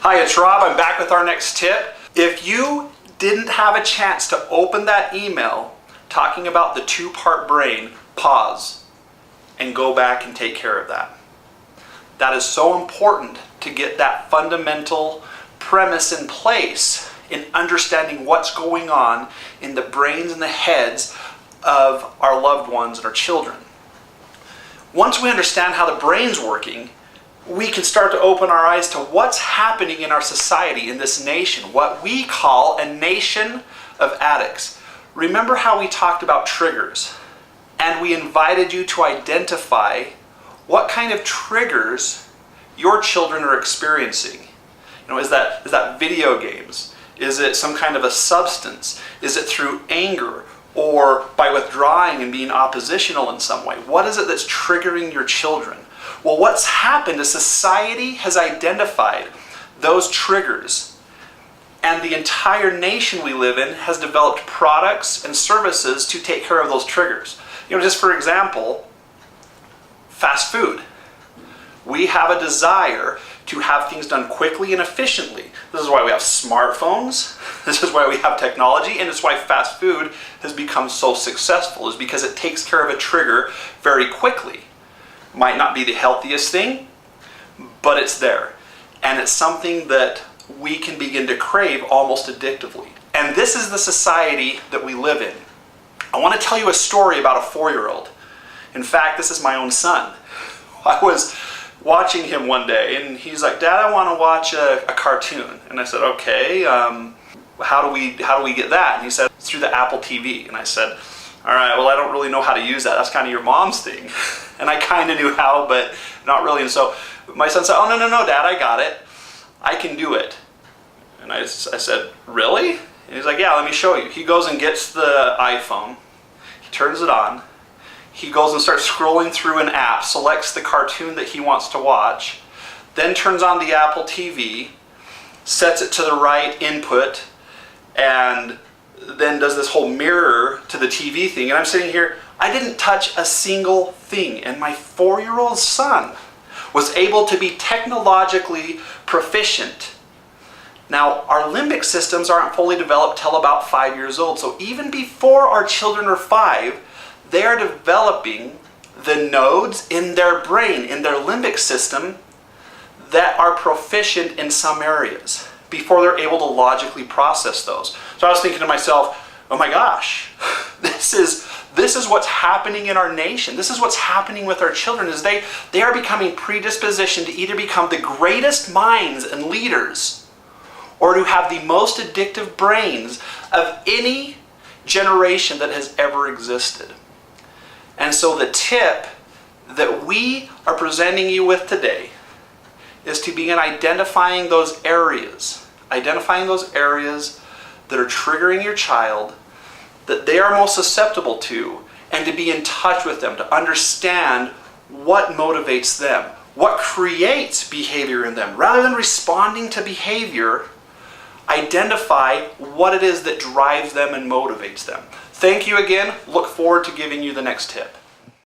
Hi, it's Rob. I'm back with our next tip. If you didn't have a chance to open that email talking about the two-part brain, pause and go back and take care of that. That is so important to get that fundamental premise in place in understanding what's going on in the brains and the heads of our loved ones and our children. Once we understand how the brain's working, we can start to open our eyes to what's happening in our society, in this nation, what we call a nation of addicts. Remember how we talked about triggers, and we invited you to identify what kind of triggers your children are experiencing. Is that video games? Is it some kind of a substance? Is it through anger or by withdrawing and being oppositional in some way? What is it that's triggering your children? Well, what's happened is society has identified those triggers, and the entire nation we live in has developed products and services to take care of those triggers. Just for example, fast food. We have a desire to have things done quickly and efficiently. This is why we have smartphones, this is why we have technology, and it's why fast food has become so successful, is because it takes care of a trigger very quickly. Might not be the healthiest thing, but it's there. And it's something that we can begin to crave almost addictively. And this is the society that we live in. I want to tell you a story about a 4-year-old. In fact, this is my own son. I was watching him one day and he's like, "Dad, I want to watch a cartoon." And I said, "Okay, how do we get that?" And he said, "It's through the Apple TV." And I said, "All right, well, I don't really know how to use that. That's kind of your mom's thing." And I kind of knew how, but not really. And so my son said, "Oh, no, Dad, I got it. I can do it." And I said, "Really?" And he's like, "Yeah, let me show you." He goes and gets the iPhone. He turns it on. He goes and starts scrolling through an app, selects the cartoon that he wants to watch, then turns on the Apple TV, sets it to the right input, and then does this whole mirror to the TV thing. And I'm sitting here, I didn't touch a single thing, and my 4-year-old son was able to be technologically proficient. Now, our limbic systems aren't fully developed till about 5 years old, so even before our children are 5, they are developing the nodes in their brain, in their limbic system, that are proficient in some areas before they're able to logically process those. So I was thinking to myself, oh my gosh, this is what's happening in our nation. This is what's happening with our children, is they are becoming predispositioned to either become the greatest minds and leaders or to have the most addictive brains of any generation that has ever existed. And so the tip that we are presenting you with today is to begin identifying those areas that are triggering your child, that they are most susceptible to, and to be in touch with them, to understand what motivates them, what creates behavior in them. Rather than responding to behavior, identify what it is that drives them and motivates them. Thank you again. Look forward to giving you the next tip.